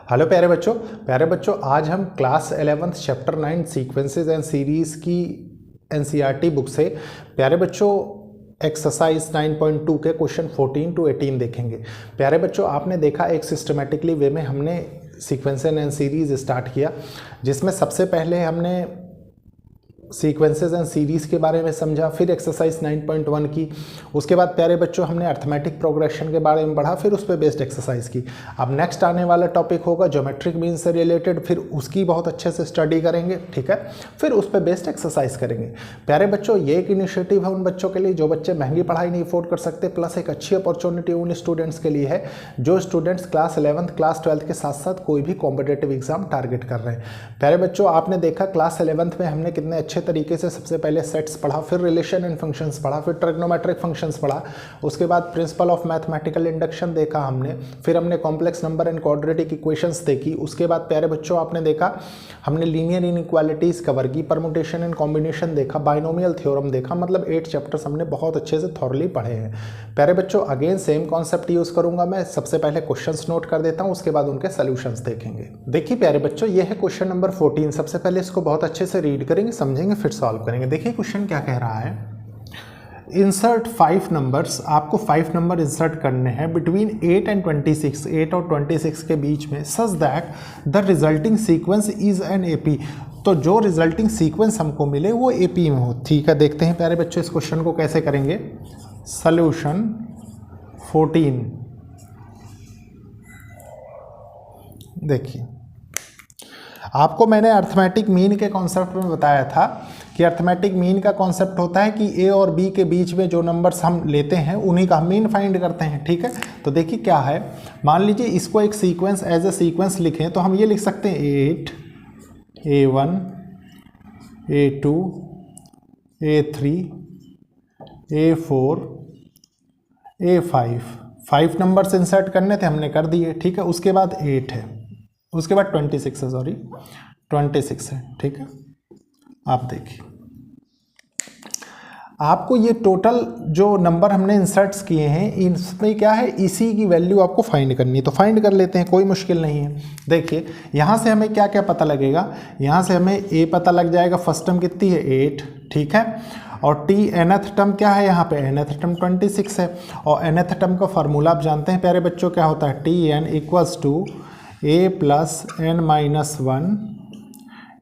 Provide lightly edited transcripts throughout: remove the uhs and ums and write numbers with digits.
Hello प्यारे बच्चों आज हम class 11th chapter 9 sequences and series की एनसीईआरटी बुक से प्यारे बच्चों एक्सरसाइज 9.2 के क्वेश्चन 14 to 18 देखेंगे। प्यारे बच्चों आपने देखा एक सिस्टमेटिकली वे में हमने सीक्वेंसेस एंड सीरीज़ स्टार्ट किया, जिसमें सबसे पहले हमने सीक्वेंसेस एंड सीरीज़ के बारे में समझा, फिर एक्सरसाइज 9.1 की। उसके बाद प्यारे बच्चों हमने अर्थमेटिक प्रोग्रेशन के बारे में पढ़ा, फिर उस पर बेस्ड एक्सरसाइज की। अब नेक्स्ट आने वाला टॉपिक होगा ज्योमेट्रिक मीन से रिलेटेड, फिर उसकी बहुत अच्छे से स्टडी करेंगे, ठीक है। फिर उस पर बेस्ड एक्सरसाइज करेंगे। प्यारे बच्चों ये एक इनिशिएटिव है उन बच्चों के लिए जो बच्चे महंगी पढ़ाई नहीं अफोर्ड कर सकते, प्लस एक अच्छी अपॉर्चुनिटी उन स्टूडेंट्स के लिए है जो students class 11th class 12th के साथ साथ कोई भी कॉम्पिटेटिव एग्जाम टारगेट कर रहे हैं। प्यारे बच्चों आपने देखा क्लास 11th में हमने कितने अच्छे तरीके से सबसे पहले सेट्स पढ़ा, फिर रिलेशन एंड फंक्शंस पढ़ा, फिर ट्रिग्नोमेट्रिक फंक्शंस पढ़ा, उसके बाद प्रिंसिपल ऑफ मैथमेटिकल इंडक्शन देखा हमने, फिर हमने complex number and quadratic equations देखी। उसके बाद प्यारे बच्चों आपने देखा हमने लीनियर इनइक्वालिटीज कवर की, परमुटेशन एंड कॉम्बिनेशन देखा, बाइनोमियल थ्योरम देखा। मतलब 8 चैप्टर्स हमने बहुत अच्छे से थॉरली पढ़े हैं। प्यारे बच्चों अगेन सेम कॉन्सेप्ट यूज करूंगा मैं। सबसे पहले क्वेश्चंस नोट कर देता हूं, उसके बाद उनके सॉल्यूशंस देखेंगे। देखिए प्यारे बच्चों ये है क्वेश्चन नंबर 14। सबसे पहले इसको बहुत अच्छे से रीड करेंगे, समझेंगे, फिर सॉल्व करेंगे। देखिए क्वेश्चन क्या कह रहा है। इंसर्ट 5 नंबर्स, आपको 5 नंबर इंसर्ट करने हैं बिटवीन 8 एंड 26, 8 और 26 के बीच में, such that the resulting sequence is an AP. तो जो रिजल्टिंग सीक्वेंस हमको मिले वो एपी में हो। ठीक है, देखते हैं प्यारे बच्चों इस क्वेश्चन को कैसे करेंगे। सॉल्यूशन 14। देखिए आपको मैंने अर्थमेटिक मीन के कॉन्सेप्ट में बताया था कि अर्थमेटिक मीन का कॉन्सेप्ट होता है कि ए और बी के बीच में जो नंबर्स हम लेते हैं उन्हीं का हम मीन फाइंड करते हैं, ठीक है। तो देखिए क्या है, मान लीजिए इसको एक सीक्वेंस एज ए सीक्वेंस लिखें तो हम ये लिख सकते हैं 8 A1 A2 A3 A4 A5। 5 numbers insert करने थे, हमने कर दिए, ठीक है। उसके बाद 8 है, उसके बाद 26 है, सॉरी 26 है, ठीक है। आप देखिए आपको ये टोटल जो नंबर हमने इंसर्ट्स किए हैं इसमें क्या है, इसी की वैल्यू आपको फाइंड करनी है। तो फाइंड कर लेते हैं, कोई मुश्किल नहीं है। देखिए यहाँ से हमें क्या क्या पता लगेगा। यहाँ से हमें ए पता लग जाएगा, फर्स्ट टर्म कितनी है 8, ठीक है। और टी nth टर्म क्या है, यहाँ पे nth टर्म 26 है। और nth टर्म का फार्मूला आप जानते हैं प्यारे बच्चों क्या होता है, Tn equals to a plus n-1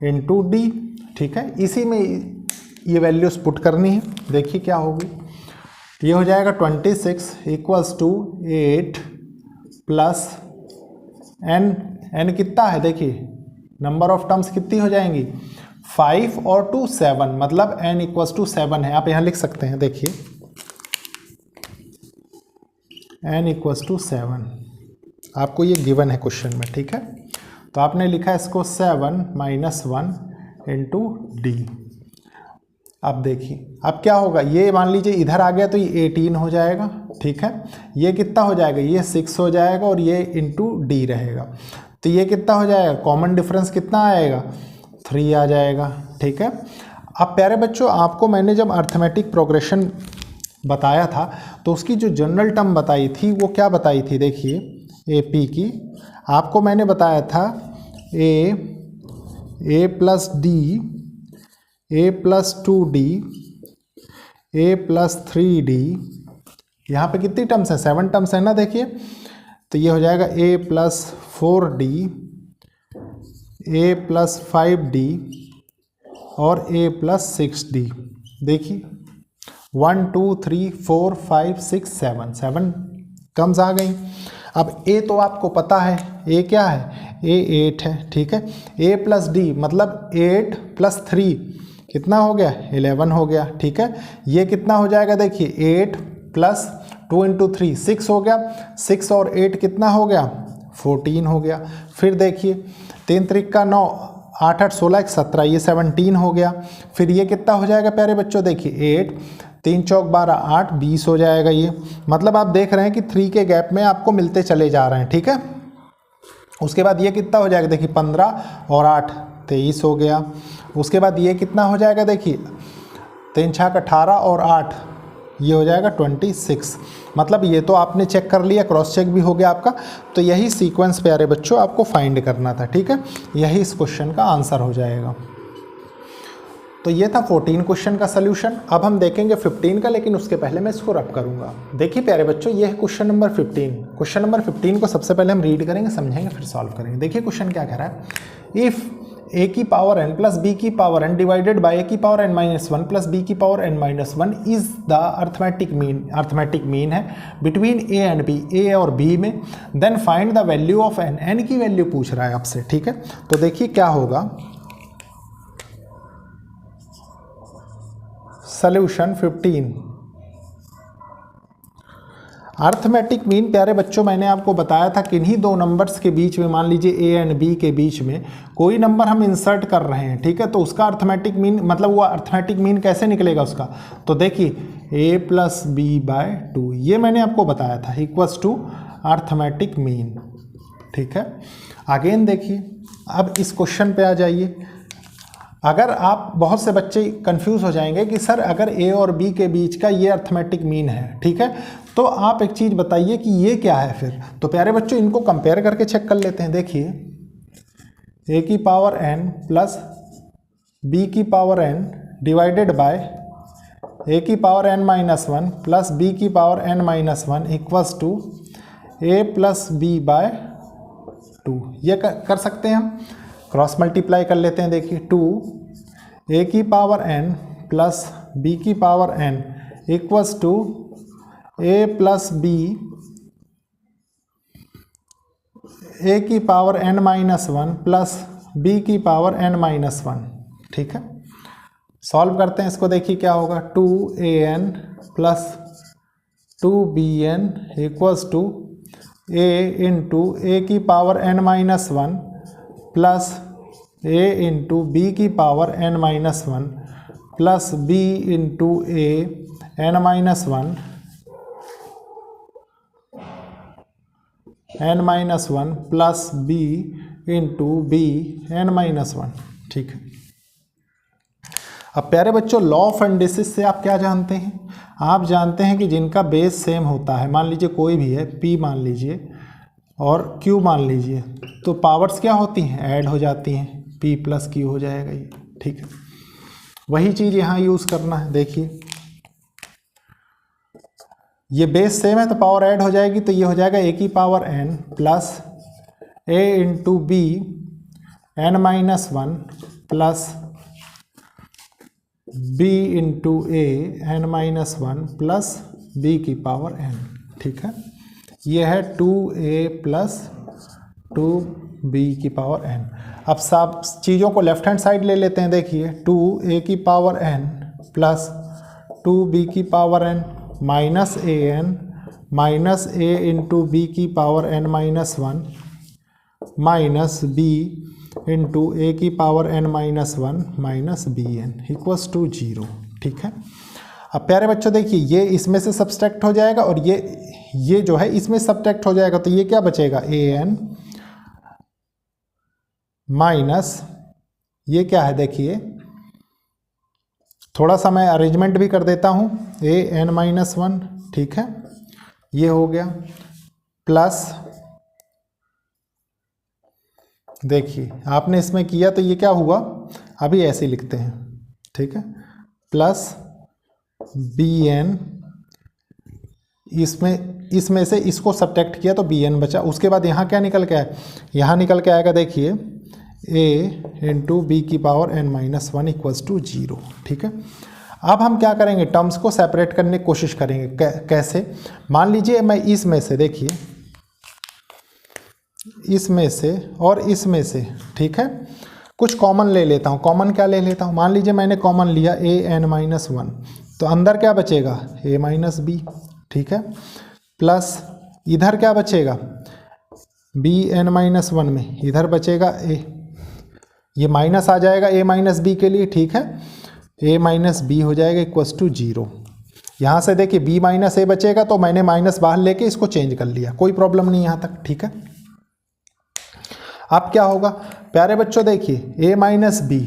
into d, ठीक है। इसी में ये वैल्यूज पुट करनी है। देखिए क्या होगी, ये हो जाएगा 26 इक्वल्स टू 8 प्लस n कितना है, देखिए नंबर ऑफ टर्म्स कितनी हो जाएंगी 5 और 2 7, मतलब n इक्वल्स टू 7 है। आप यहाँ लिख सकते हैं, देखिए n इक्वल्स टू 7 आपको ये गिवन है क्वेश्चन में, ठीक है। तो आपने लिखा इसको 7 - 1 इंटू डी। अब देखिए अब क्या होगा, ये मान लीजिए इधर आ गया तो ये 18 हो जाएगा, ठीक है। ये कितना हो जाएगा, ये 6 हो जाएगा और ये इंटू डी रहेगा। तो ये कितना हो जाएगा, कॉमन डिफरेंस कितना आएगा 3 आ जाएगा, ठीक है। अब प्यारे बच्चों आपको मैंने जब अर्थमेटिक प्रोग्रेशन बताया था तो उसकी जो जनरल टर्म बताई थी वो क्या बताई थी, देखिए एपी की आपको मैंने बताया था ए प्लस डी, ए प्लस 2D, ए प्लस 3D। यहाँ पे कितनी टर्म्स हैं, 7 टर्म्स है ना, देखिए। तो ये हो जाएगा ए प्लस 4D, ए प्लस 5D और ए प्लस 6D। देखिए 1 2 3 4 5 6 7 टर्म्स आ गई। अब ए तो आपको पता है, ए क्या है, ए 8 है, ठीक है। ए प्लस डी मतलब 8 प्लस 3 कितना हो गया 11 हो गया, ठीक है। ये कितना हो जाएगा, देखिए 8 प्लस 2 इंटू 3 6 हो गया, 6 और 8 कितना हो गया 14 हो गया। फिर देखिए 3 त्रिक का 9, 8 8 16 17, ये 17 हो गया। फिर ये कितना हो जाएगा प्यारे बच्चों, देखिए 8 3 चौक 12 8 20 हो जाएगा। ये मतलब आप देख रहे हैं कि 3 के गैप में आपको मिलते चले जा रहे हैं, ठीक है। उसके बाद ये कितना हो जाएगा, देखिए 15 और 8 23 हो गया। उसके बाद ये कितना हो जाएगा, देखिए 3 6 18 और 8 ये हो जाएगा 26। मतलब ये तो आपने चेक कर लिया, क्रॉस चेक भी हो गया आपका। तो यही सीक्वेंस प्यारे बच्चों आपको फाइंड करना था, ठीक है। यही इस क्वेश्चन का आंसर हो जाएगा। तो ये था 14 क्वेश्चन का सलूशन। अब हम देखेंगे 15 का, लेकिन उसके पहले मैं इसको रब करूंगा। देखिए प्यारे बच्चों, ये है क्वेश्चन नंबर 15। क्वेश्चन नंबर 15 को सबसे पहले हम रीड करेंगे, समझेंगे, फिर सॉल्व करेंगे। देखिए क्वेश्चन क्या कह रहा है। इफ़ a की पावर n प्लस b की power n divided by a की power n minus 1 plus b की power n minus 1 is the arithmetic mean है between a and b, a और b में, then find the value of n, n की value पूछ रहा है आपसे, ठीक है। तो देखिए क्या होगा, सॉल्यूशन 15। अर्थमेटिक मीन प्यारे बच्चों मैंने आपको बताया था किन्हीं दो नंबर्स के बीच में, मान लीजिए ए एंड बी के बीच में कोई नंबर हम इंसर्ट कर रहे हैं, ठीक है। तो उसका अर्थमेटिक मीन, मतलब वो अर्थमेटिक मीन कैसे निकलेगा उसका, तो देखिए a प्लस बी बाय 2, ये मैंने आपको बताया था, इक्वल्स टू अर्थमेटिक मीन, ठीक है। अगेन देखिए, अब इस क्वेश्चन पे आ जाइए। अगर आप, बहुत से बच्चे कंफ्यूज हो जाएंगे कि सर अगर ए और बी के बीच का ये अर्थमेटिक मीन है, ठीक है, तो आप एक चीज़ बताइए कि ये क्या है फिर। तो प्यारे बच्चों इनको कंपेयर करके चेक कर लेते हैं। देखिए ए की पावर n प्लस बी की power n divided by A की power n minus 1 plus B की power n minus 1 equals to A plus B by 2। ये कर सकते हैं हम, क्रॉस मल्टीप्लाई कर लेते हैं। देखिए 2 a की पावर n प्लस b की power n equals to a plus b a की power n minus 1 plus b की पावर n माइनस 1, ठीक है। सॉल्व करते हैं इसको, देखिए क्या होगा, 2an plus 2bn equals to a into A की power n minus 1 plus a into B की power n minus 1 plus b into ए n minus 1 plus b into B n minus 1, ठीक है। अब प्यारे बच्चों लॉ ऑफ इंडिसेस से आप क्या जानते हैं, आप जानते हैं कि जिनका बेस सेम होता है, मान लीजिए कोई भी है, p मान लीजिए और q मान लीजिए, तो पावर्स क्या होती हैं, ऐड हो जाती हैं, p प्लस q हो जाएगा ये, ठीक है। वही चीज़ यहाँ यूज़ करना है। देखिए ये बेस सेम है तो पावर ऐड हो जाएगी, तो ये हो जाएगा a की power n plus a into B n minus 1 plus b into A n minus 1 plus b की पावर n, ठीक है। ये है 2a प्लस 2b की पावर n। अब सब चीज़ों को लेफ्ट हैंड साइड ले लेते हैं। देखिए 2a की पावर n प्लस 2b की power n minus an minus a into B की power n minus 1 minus b into A की power n minus 1 minus bn equals to 0, ठीक है। अब प्यारे बच्चों देखिए ये इसमें से सब्सट्रैक्ट हो जाएगा और ये जो है इसमें सब्सट्रैक्ट हो जाएगा, तो ये क्या बचेगा, an माइनस ये क्या है, देखिए थोड़ा सा मैं अरेंजमेंट भी कर देता हूँ, an माइनस 1, ठीक है, ये हो गया, प्लस देखिए आपने इसमें किया तो ये क्या हुआ, अभी ऐसे लिखते हैं, ठीक है, प्लस bn, इसमें से इसको सब्ट्रैक्ट किया तो bn बचा। उसके बाद यहाँ क्या निकल के आया, यहाँ निकल के आएगा देखिए a इंटू बी की power n minus 1 equals to 0, ठीक है। अब हम क्या करेंगे, टर्म्स को सेपरेट करने की कोशिश करेंगे। कैसे, मान लीजिए मैं इसमें से, देखिए इसमें से और इसमें से, ठीक है, कुछ कॉमन ले लेता हूँ। कॉमन क्या ले लेता हूँ, मान लीजिए मैंने कॉमन लिया an माइनस 1, तो अंदर क्या बचेगा, a माइनस बी, ठीक है, प्लस इधर क्या बचेगा, bn माइनस 1 में इधर बचेगा a, ये माइनस आ जाएगा a माइनस बी के लिए, ठीक है, a माइनस बी हो जाएगा इक्वल्स टू 0। यहाँ से देखिए b माइनस a बचेगा, तो मैंने माइनस बाहर लेके इसको चेंज कर लिया, कोई प्रॉब्लम नहीं यहाँ तक, ठीक है। अब क्या होगा प्यारे बच्चों, देखिए a minus b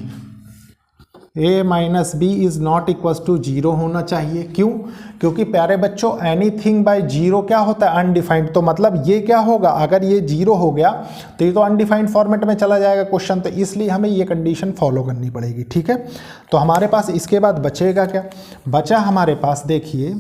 a minus b is not equals to zero होना चाहिए। क्यों? क्योंकि प्यारे बच्चों एनीथिंग बाय जीरो क्या होता है? अनडिफाइंड। तो मतलब ये क्या होगा, अगर ये जीरो हो गया तो ये तो अनडिफाइंड फॉर्मेट में चला जाएगा क्वेश्चन, तो इसलिए हमें ये कंडीशन फॉलो करनी पड़ेगी। ठीक है, तो हमारे पास इसके बाद बचेगा क्या? बचा हमारे पास देखिए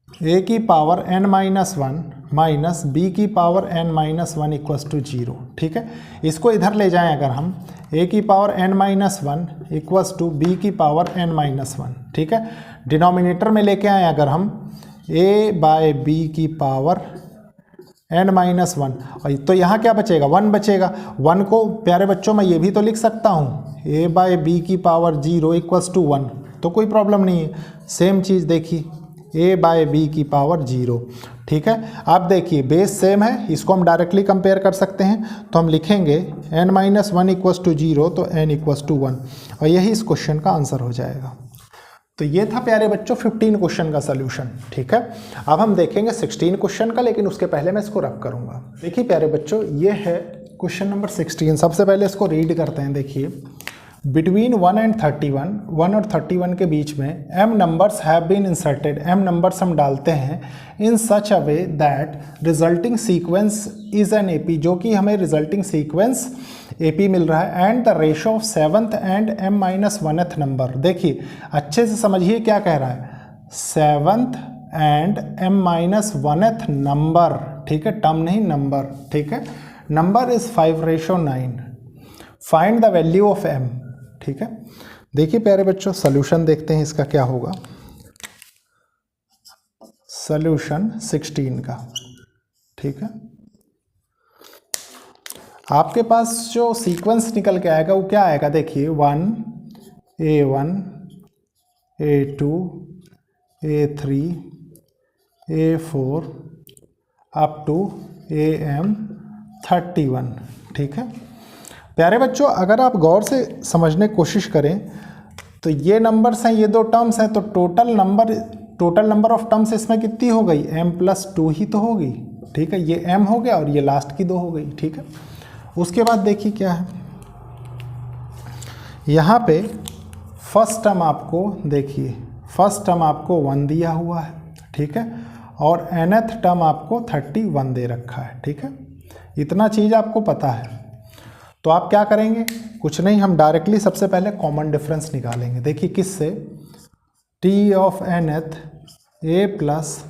a की power n minus one minus B की power n minus one equals to zero. ठीक है, इसको इधर ले जाएं अगर हम, a की power n minus one equals to b की पावर n माइनस वन। ठीक है, डिनोमिनेटर में लेके आए अगर हम a बाय बी की पावर n माइनस वन, तो यहाँ क्या बचेगा? 1 बचेगा। 1 को प्यारे बच्चों मैं ये भी तो लिख सकता हूँ a बाय बी की पावर 0 इक्वल्स टू 1, तो कोई प्रॉब्लम नहीं है। सेम चीज़ देखिए a बाय बी की पावर 0। ठीक है, आप देखिए बेस सेम है, इसको हम डायरेक्टली कंपेयर कर सकते हैं, तो हम लिखेंगे n minus one equals to 0 तो n इक्वल्स टू 1, और यही इस क्वेश्चन का आंसर हो जाएगा। तो ये था प्यारे बच्चों 15 क्वेश्चन का सलूशन। ठीक है, अब हम देखेंगे 16 क्वेश्चन का, लेकिन उसके पहले मैं इसको रब करूंगा। देखिए प्यारे बच्चों, ये है क्वेश्चन नंबर 16। सबसे पहले इसको रीड करते हैं। देखिए, बिटवीन 1 एंड 31, 1 और 31 के बीच में m numbers have been inserted, m numbers हम डालते हैं in such a way that resulting sequence is an AP, जो कि हमें रिजल्टिंग सीक्वेंस AP मिल रहा है, and the ratio of 7th and m minus 1th number. देखिए अच्छे से समझिए क्या कह रहा है, 7th and m minus 1th number. ठीक है, टर्म नहीं नंबर। ठीक है, number is 5:9। Find the value of m। ठीक है, देखिए प्यारे बच्चों सॉल्यूशन देखते हैं इसका क्या होगा। सॉल्यूशन 16 का। ठीक है, आपके पास जो सीक्वेंस निकल के आएगा वो क्या आएगा? देखिए 1 A1 A2 A3 A4 up to AM31। ठीक है प्यारे बच्चों, अगर आप गौर से समझने की कोशिश करें तो ये नंबर्स हैं, ये दो टर्म्स हैं, तो टोटल नंबर ऑफ टर्म्स इसमें कितनी हो गई? m+2 ही तो होगी। ठीक है, ये m हो गया और ये लास्ट की 2 हो गई। ठीक है, उसके बाद देखिए क्या है, यहाँ पे फर्स्ट टर्म आपको देखिए, फर्स्ट टर्म आपको 1 दिया हुआ है। ठीक है, और nth टर्म आपको 31 दे रखा है। ठीक है, इतना चीज़ आपको पता है, तो आप क्या करेंगे? कुछ नहीं, हम डायरेक्टली सबसे पहले कॉमन डिफरेंस निकालेंगे। देखिए किससे? t of nth a plus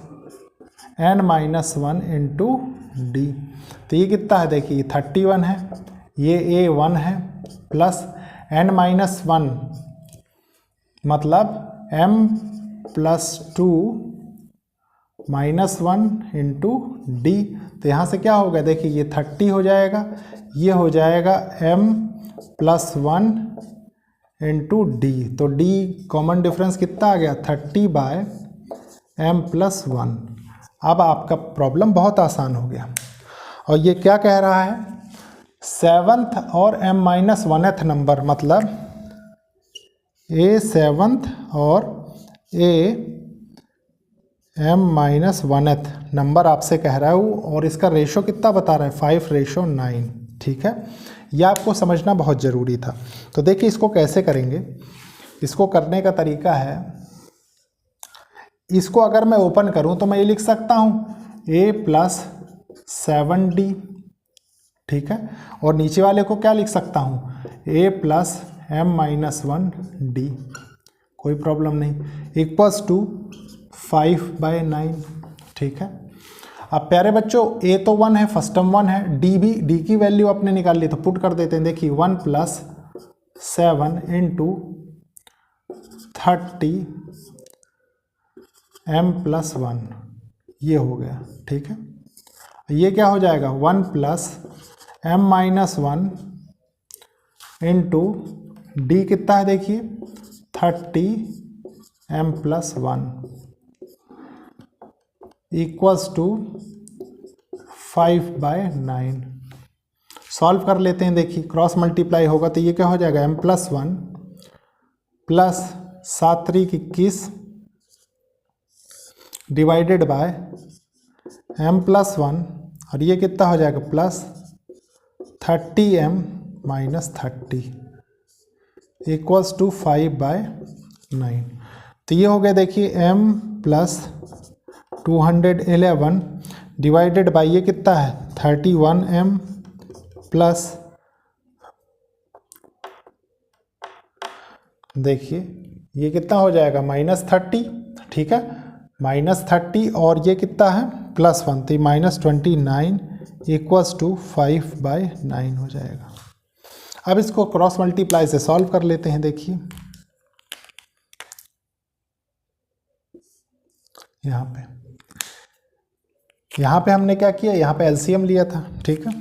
n minus 1 into D. तो ये कितना है? देखिए 31 है, ये a1 है, प्लस n माइनस 1 मतलब m+2 -1 इंटू डी। तो यहाँ से क्या होगा? देखिए ये 30 हो जाएगा, ये हो जाएगा m+1 इंटू डी। तो डी कॉमन डिफरेंस कितना आ गया? 30/m+1। अब आपका प्रॉब्लम बहुत आसान हो गया, और ये क्या कह रहा है? 7th और m-1th नंबर, मतलब a 7th और a m-1th नंबर आपसे कह रहा है वो, और इसका रेशो कितना बता रहा है? 5:9। ठीक है, यह आपको समझना बहुत ज़रूरी था। तो देखिए इसको कैसे करेंगे। इसको करने का तरीका है, इसको अगर मैं ओपन करूं तो मैं ये लिख सकता हूं a+7d। ठीक है, और नीचे वाले को क्या लिख सकता हूं? a+m-1d। कोई प्रॉब्लम नहीं, इक्वल्स टू 5/9। ठीक है, अब प्यारे बच्चों a तो 1 है, फर्स्ट टर्म 1 है, डी की वैल्यू आपने निकाल ली, तो पुट कर देते हैं। देखिए 1 + 7 इंटू 30 m+1, ये हो गया। ठीक है, ये क्या हो जाएगा? 1 + m-1 इंटू डी कितना है? देखिए 30 m+1 इक्वल्स टू 5/9। सॉल्व कर लेते हैं। देखिए क्रॉस मल्टीप्लाई होगा तो ये क्या हो जाएगा? m+1 plus 7 × 21 divided by m+1, और ये कितना हो जाएगा? 30m minus 30 equals to 5/9। तो ये हो गया देखिए m प्लस 211 डिवाइडेड बाई ये कितना है 31m प्लस, देखिए ये कितना हो जाएगा -30, ठीक है, -30 और ये कितना है +1, तो -29 इक्वल्स टू 5/9 हो जाएगा। अब इसको क्रॉस मल्टीप्लाई से सॉल्व कर लेते हैं। देखिए यहाँ पे हमने क्या किया, यहाँ पे एलसीएम लिया था, ठीक है।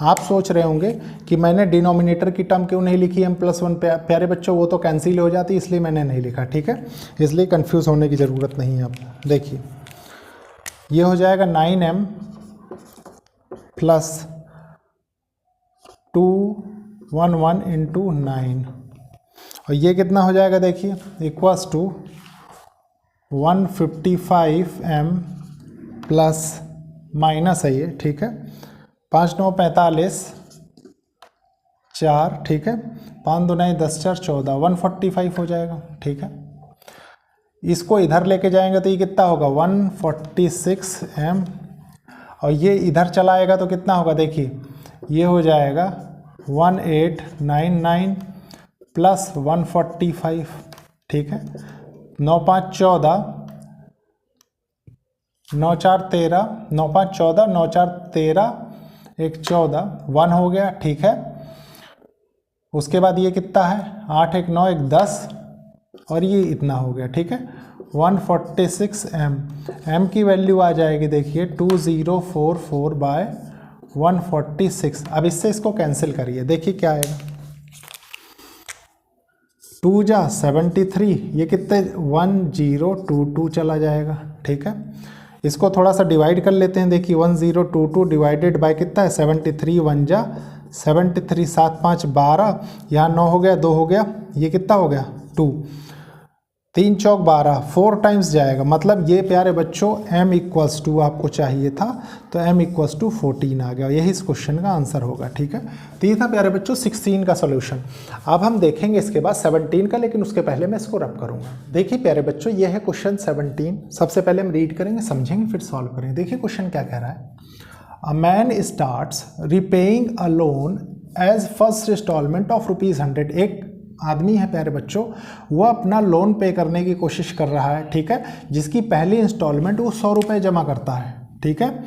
आप सोच रहे होंगे कि मैंने डिनोमिनेटर की टर्म क्यों नहीं लिखी m+1 पे। प्यारे बच्चों वो तो कैंसिल हो जाती, इसलिए मैंने नहीं लिखा, ठीक है। इसलिए कंफ्यूज होने की ज़रूरत नहीं है आपको। देखिए ये हो जाएगा 9m प्लस 211 इंटू 9 और ये कितना हो जाएगा देखिए equals to 155m plus minus है ये, ठीक है, 5 9 45 4, ठीक है, 5 2 9 10 4 14 145 हो जाएगा, ठीक है। इसको इधर लेके जाएंगे तो ये कितना होगा 146m और ये इधर चलाएगा तो कितना होगा देखिए ये हो जाएगा 1899 प्लस 145, ठीक है, 9 5 14 9 4 13 9 5 14 9 4 13 1 14 1 हो गया, ठीक है। उसके बाद ये कितना है 8 1 9 1 10 और ये इतना हो गया, ठीक है, 146m। m की वैल्यू आ जाएगी देखिए 2044/146। अब इससे इसको कैंसिल करिए, देखिए क्या आएगा 2 जा 73, ये कितने 1022 चला जाएगा, ठीक है। इसको थोड़ा सा डिवाइड कर लेते हैं। देखिए 1022 डिवाइडेड बाय कितना है 73, 1 जा 73, 7 5 12, यहाँ 9 हो गया, 2 हो गया, ये कितना हो गया 2, 3 चौक 12, 4 टाइम्स जाएगा। मतलब ये प्यारे बच्चों m इक्वल्स टू आपको चाहिए था तो m इक्वल्स टू 14 आ गया। यही इस क्वेश्चन का आंसर होगा, ठीक है। तो ये था प्यारे बच्चों 16 का सोल्यूशन। अब हम देखेंगे इसके बाद 17 का, लेकिन उसके पहले मैं इसको रब करूंगा। देखिए प्यारे बच्चों ये है क्वेश्चन 17। सबसे पहले हम रीड करेंगे, समझेंगे, फिर सॉल्व करेंगे। देखिए क्वेश्चन क्या कह रहा है। A man starts repaying a loan as first instalment of ₹100। एक आदमी है प्यारे बच्चों, वो अपना लोन पे करने की कोशिश कर रहा है, ठीक है, जिसकी पहली इंस्टॉलमेंट वो 100 रुपये जमा करता है, ठीक है।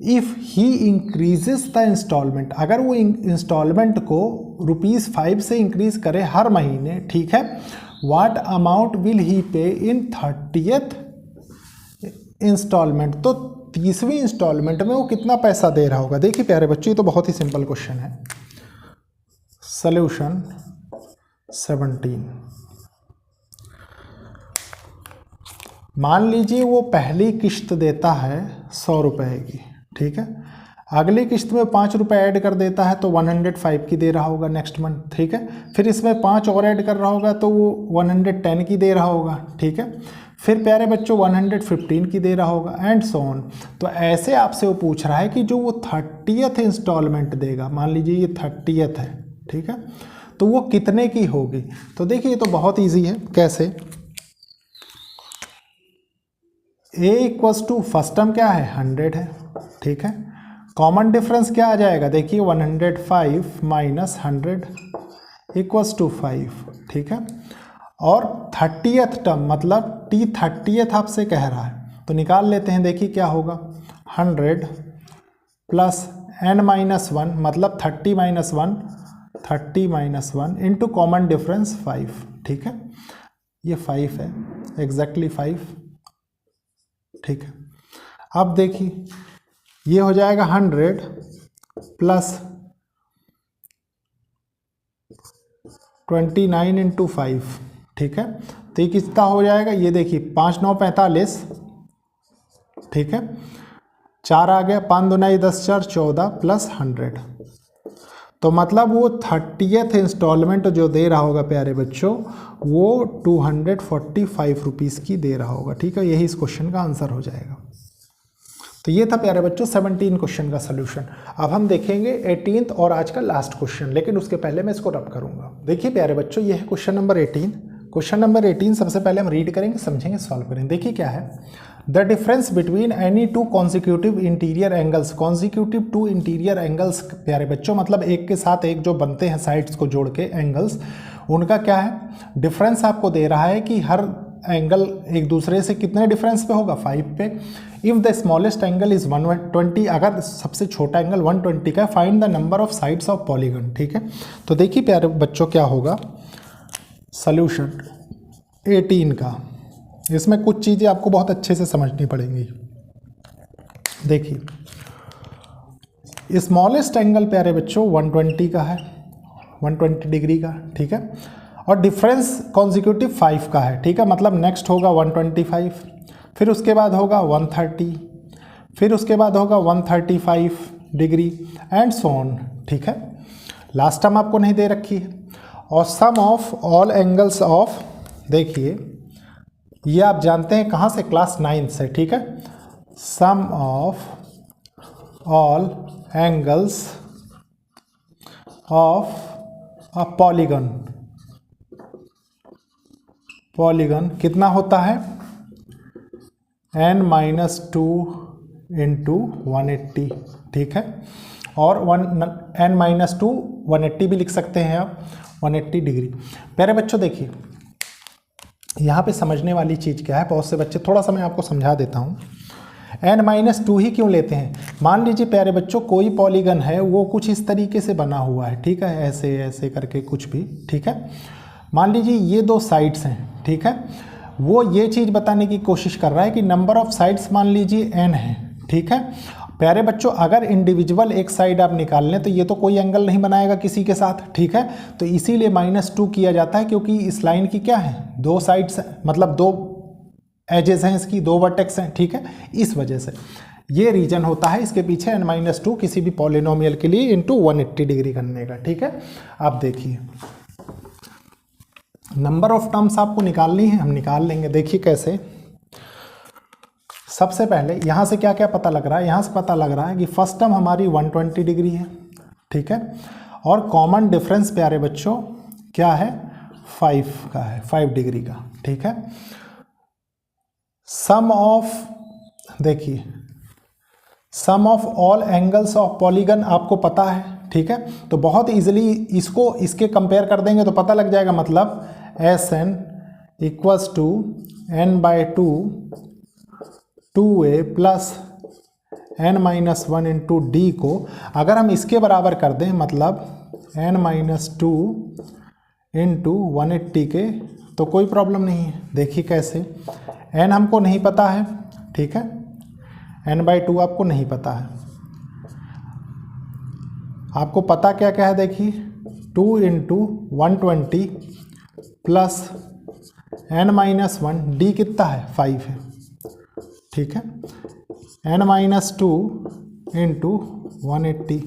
If he increases the instalment, अगर वो इंस्टॉलमेंट को ₹5 से इंक्रीज करे हर महीने, ठीक है, व्हाट अमाउंट विल ही पे इन 30th इंस्टॉलमेंट। तो 30वीं इंस्टॉलमेंट में वो कितना पैसा दे रहा होगा। देखिए प्यारे बच्चों ये तो बहुत ही सिंपल क्वेश्चन है। सॉल्यूशन 17। मान लीजिए वो पहली किश्त देता है 100 रुपये की, ठीक है, अगली किश्त में 5 रुपये ऐड कर देता है तो 105 की दे रहा होगा नेक्स्ट मंथ, ठीक है। फिर इसमें 5 और ऐड कर रहा होगा तो वो 110 की दे रहा होगा, ठीक है। फिर प्यारे बच्चों 115 की दे रहा होगा एंड सो ऑन। तो ऐसे आपसे वो पूछ रहा है कि जो वो 30th इंस्टॉलमेंट देगा, मान लीजिए ये 30th है, ठीक है, तो वो कितने की होगी। तो देखिए ये तो बहुत इजी है। कैसे, a equals to first term क्या है 100 है, ठीक है, कॉमन डिफरेंस क्या आ जाएगा देखिए 105 माइनस 100 इक्वल्स टू 5, ठीक है। और 30th टर्म मतलब t 30th आपसे कह रहा है तो निकाल लेते हैं। देखिए क्या होगा 100 प्लस n-1 मतलब 30 माइनस 1 इंटू कॉमन डिफरेंस 5, ठीक है, ये 5 है, एग्जैक्टली 5, ठीक है। अब देखिए ये हो जाएगा 100 प्लस 29 इंटू 5, ठीक है, तो ये कितना हो जाएगा, ये देखिए 5 9 45, ठीक है, 4 आ गया, 5 2 9 10 4 14 प्लस 100। तो मतलब वो 30th इंस्टॉलमेंट जो दे रहा होगा प्यारे बच्चों वो 245 रुपीज़ की दे रहा होगा, ठीक है। यही इस क्वेश्चन का आंसर हो जाएगा। तो ये था प्यारे बच्चों 17 क्वेश्चन का सोल्यूशन। अब हम देखेंगे 18th और आज का लास्ट क्वेश्चन, लेकिन उसके पहले मैं इसको रब करूंगा। देखिए प्यारे बच्चों, ये है क्वेश्चन नंबर 18। क्वेश्चन नंबर 18 सबसे पहले हम रीड करेंगे, समझेंगे, सॉल्व करेंगे। देखिए क्या है, the difference between any two consecutive interior angles. Consecutive to interior angles प्यारे बच्चों मतलब एक के साथ एक जो बनते हैं साइड्स को जोड़ के एंगल्स, उनका क्या है डिफरेंस आपको दे रहा है कि हर एंगल एक दूसरे से कितने डिफरेंस पे होगा, 5 पे। If the smallest angle is 120, अगर सबसे छोटा एंगल 120 का, find the number of sides of polygon. ठीक है, तो देखिए प्यारे बच्चों क्या होगा सॉल्यूशन 18 का। इसमें कुछ चीज़ें आपको बहुत अच्छे से समझनी पड़ेंगी। देखिए स्मॉलेस्ट एंगल प्यारे बच्चों 120 का है, 120 डिग्री का, ठीक है, और डिफरेंस कॉन्जिक्यूटिव 5 का है, ठीक है, मतलब नेक्स्ट होगा 125, फिर उसके बाद होगा 130, फिर उसके बाद होगा 135 डिग्री एंड सो ऑन। ठीक है, लास्ट टर्म आपको नहीं दे रखी है। और सम ऑफ ऑल एंगल्स ऑफ, देखिए ये आप जानते हैं कहाँ से, क्लास 9 से, ठीक है, sum of all angles of a polygon. Polygon कितना होता है n-2 इंटू 180, ठीक है, और n-2 180 भी लिख सकते हैं आप, 180 डिग्री। प्यारे बच्चों देखिए यहाँ पे समझने वाली चीज़ क्या है, बहुत से बच्चे, थोड़ा सा मैं आपको समझा देता हूँ। n-2 ही क्यों लेते हैं, मान लीजिए प्यारे बच्चों कोई पॉलीगन है, वो कुछ इस तरीके से बना हुआ है, ठीक है, ऐसे ऐसे करके कुछ भी, ठीक है, मान लीजिए ये दो साइड्स हैं, ठीक है, वो ये चीज़ बताने की कोशिश कर रहा है कि नंबर ऑफ साइड्स मान लीजिए n है, ठीक है। प्यारे बच्चों अगर इंडिविजुअल एक साइड आप निकाल लें तो ये तो कोई एंगल नहीं बनाएगा किसी के साथ, ठीक है, तो इसीलिए -2 किया जाता है, क्योंकि इस लाइन की क्या है, दो साइड्स, मतलब दो एजेस हैं इसकी, दो वर्टेक्स हैं, ठीक है, इस वजह से ये रीजन होता है इसके पीछे n-2 किसी भी पॉलिनोमियल के लिए इंटू 180 डिग्री करने का। ठीक है, आप देखिए नंबर ऑफ टर्म्स आपको निकालनी है, हम निकाल लेंगे। देखिए कैसे, सबसे पहले यहाँ से क्या क्या पता लग रहा है, यहाँ से पता लग रहा है कि फर्स्ट टर्म हमारी 120 डिग्री है, ठीक है, और कॉमन डिफरेंस प्यारे बच्चों क्या है, 5 का है, 5 डिग्री का, ठीक है। सम ऑफ, देखिए sum of all angles of polygon आपको पता है, ठीक है, तो बहुत इजीली इसको इसके कंपेयर कर देंगे तो पता लग जाएगा, मतलब Sn equals to n/2 2a plus n-1 into d को अगर हम इसके बराबर कर दें, मतलब n-2 इंटू 180 के, तो कोई प्रॉब्लम नहीं है। देखिए कैसे, n हमको नहीं पता है, ठीक है, n/2 आपको नहीं पता है, आपको पता क्या क्या है, देखिए 2 इंटू 120 प्लस n-1, डी कितना है, 5 है, ठीक है, n-2 इंटू 180।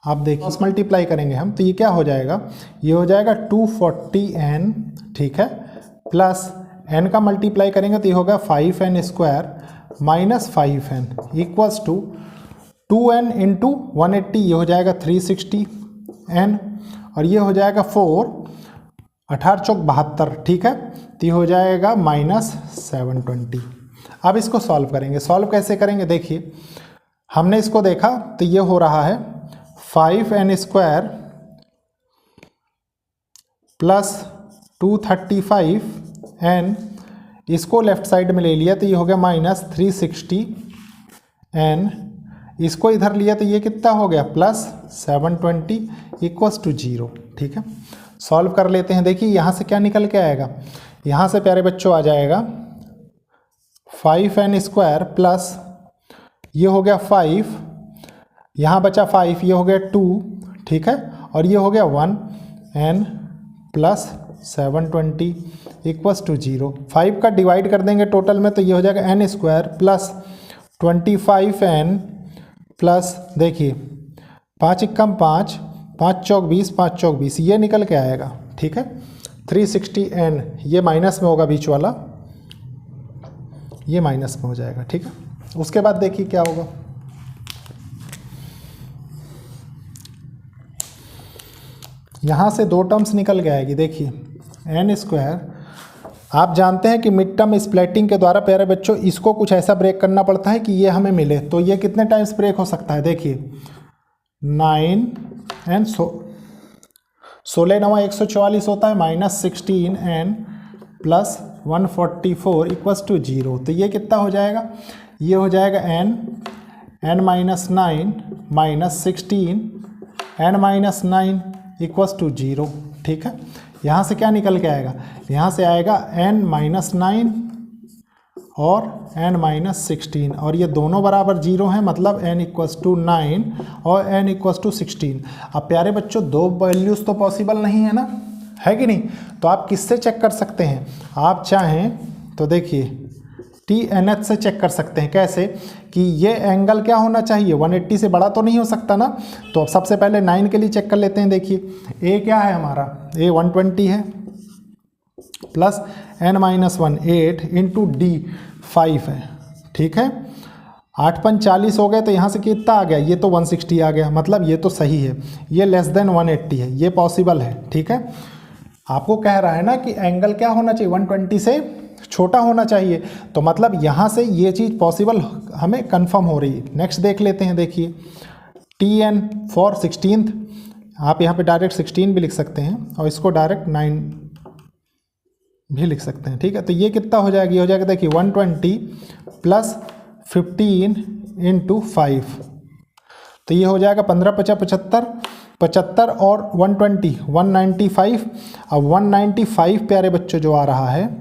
आप देखिए क्रॉस मल्टीप्लाई करेंगे हम, तो ये क्या हो जाएगा, ये हो जाएगा 240n, ठीक है, प्लस n का मल्टीप्लाई करेंगे तो ये होगा 5n square minus 5n equals to 2n into 180, ये हो जाएगा 360n, और ये हो जाएगा 4, 18 चौक 72, ठीक है, तो ये हो जाएगा -720। अब इसको सॉल्व करेंगे, सॉल्व कैसे करेंगे, देखिए हमने इसको देखा तो ये हो रहा है 5n स्क्वायर प्लस 235n, इसको लेफ्ट साइड में ले लिया तो ये हो गया -360n, इसको इधर लिया तो ये कितना हो गया, +720 इक्वल्स टू 0, ठीक है। सॉल्व कर लेते हैं, देखिए यहाँ से क्या निकल के आएगा, यहाँ से प्यारे बच्चों आ जाएगा 5n स्क्वायर प्लस ये हो गया 5, यहाँ बचा 5, ये हो गया 2, ठीक है, और ये हो गया 1n प्लस 720 इक्वल्स टू 0। 5 का डिवाइड कर देंगे टोटल में तो ये हो जाएगा n square plus 25n plus, देखिए 5 एकम 5, 5 चौक 20, 5 चौक 20, ये निकल के आएगा, ठीक है, 360n, ये माइनस में होगा बीच वाला, ये माइनस में हो जाएगा, ठीक है। उसके बाद देखिए क्या होगा। यहाँ से 2 टर्म्स निकल के आएगी। देखिए n², आप जानते हैं कि मिड टर्म स्प्लिटिंग के द्वारा प्यारे बच्चों इसको कुछ ऐसा ब्रेक करना पड़ता है कि ये हमें मिले। तो ये कितने टाइम्स ब्रेक हो सकता है, देखिए 9 एंड 16 9 144 होता है, -16 एंड प्लस 144 इक्वल्स टू 0। तो ये कितना हो जाएगा, ये हो जाएगा n minus 9 minus 16 n minus 9 equals to 0। ठीक है, यहाँ से क्या निकल के आएगा, यहाँ से आएगा n माइनस 9 और n माइनस 16, और ये दोनों बराबर 0 हैं, मतलब n इक्वल्स टू 9 और n इक्वल्स टू 16। अब प्यारे बच्चों 2 वैल्यूज़ तो पॉसिबल नहीं है ना, है कि नहीं। तो आप किससे चेक कर सकते हैं, आप चाहें तो देखिए TNH से चेक कर सकते हैं। कैसे कि ये एंगल क्या होना चाहिए, 180 से बड़ा तो नहीं हो सकता ना। तो अब सबसे पहले 9 के लिए चेक कर लेते हैं। देखिए A क्या है हमारा, A 120 है, plus n minus 1 8 into D 5 है। ठीक है, 8 5 40 हो गए, तो यहाँ से कितना आ गया, ये तो 160 आ गया, मतलब ये तो सही है, ये लेस देन 180 है, ये पॉसिबल है। ठीक है, आपको कह रहा है ना कि एंगल क्या होना चाहिए, 120 से छोटा होना चाहिए, तो मतलब यहाँ से ये चीज़ पॉसिबल हमें कंफर्म हो रही है। नेक्स्ट देख लेते हैं। देखिए TN फॉर 16th, आप यहाँ पे डायरेक्ट 16 भी लिख सकते हैं और इसको डायरेक्ट 9 भी लिख सकते हैं। ठीक है, तो ये कितना हो जाएगी, हो जाएगा देखिए 120 प्लस 15 इंटू 5, तो ये हो जाएगा 15 50 75 75 और 120 195। अब 195 प्यारे बच्चों जो आ रहा है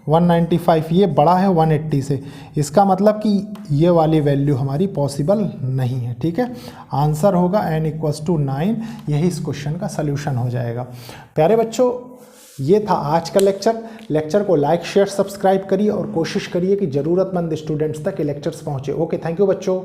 195, ये बड़ा है 180 से, इसका मतलब कि ये वाली वैल्यू हमारी पॉसिबल नहीं है। ठीक है, आंसर होगा n इक्वल्स टू 9, यही इस क्वेश्चन का सल्यूशन हो जाएगा। प्यारे बच्चों ये था आज का लेक्चर को लाइक शेयर सब्सक्राइब करिए और कोशिश करिए कि ज़रूरतमंद स्टूडेंट्स तक ये लेक्चर्स पहुँचे। ओके, थैंक यू बच्चों।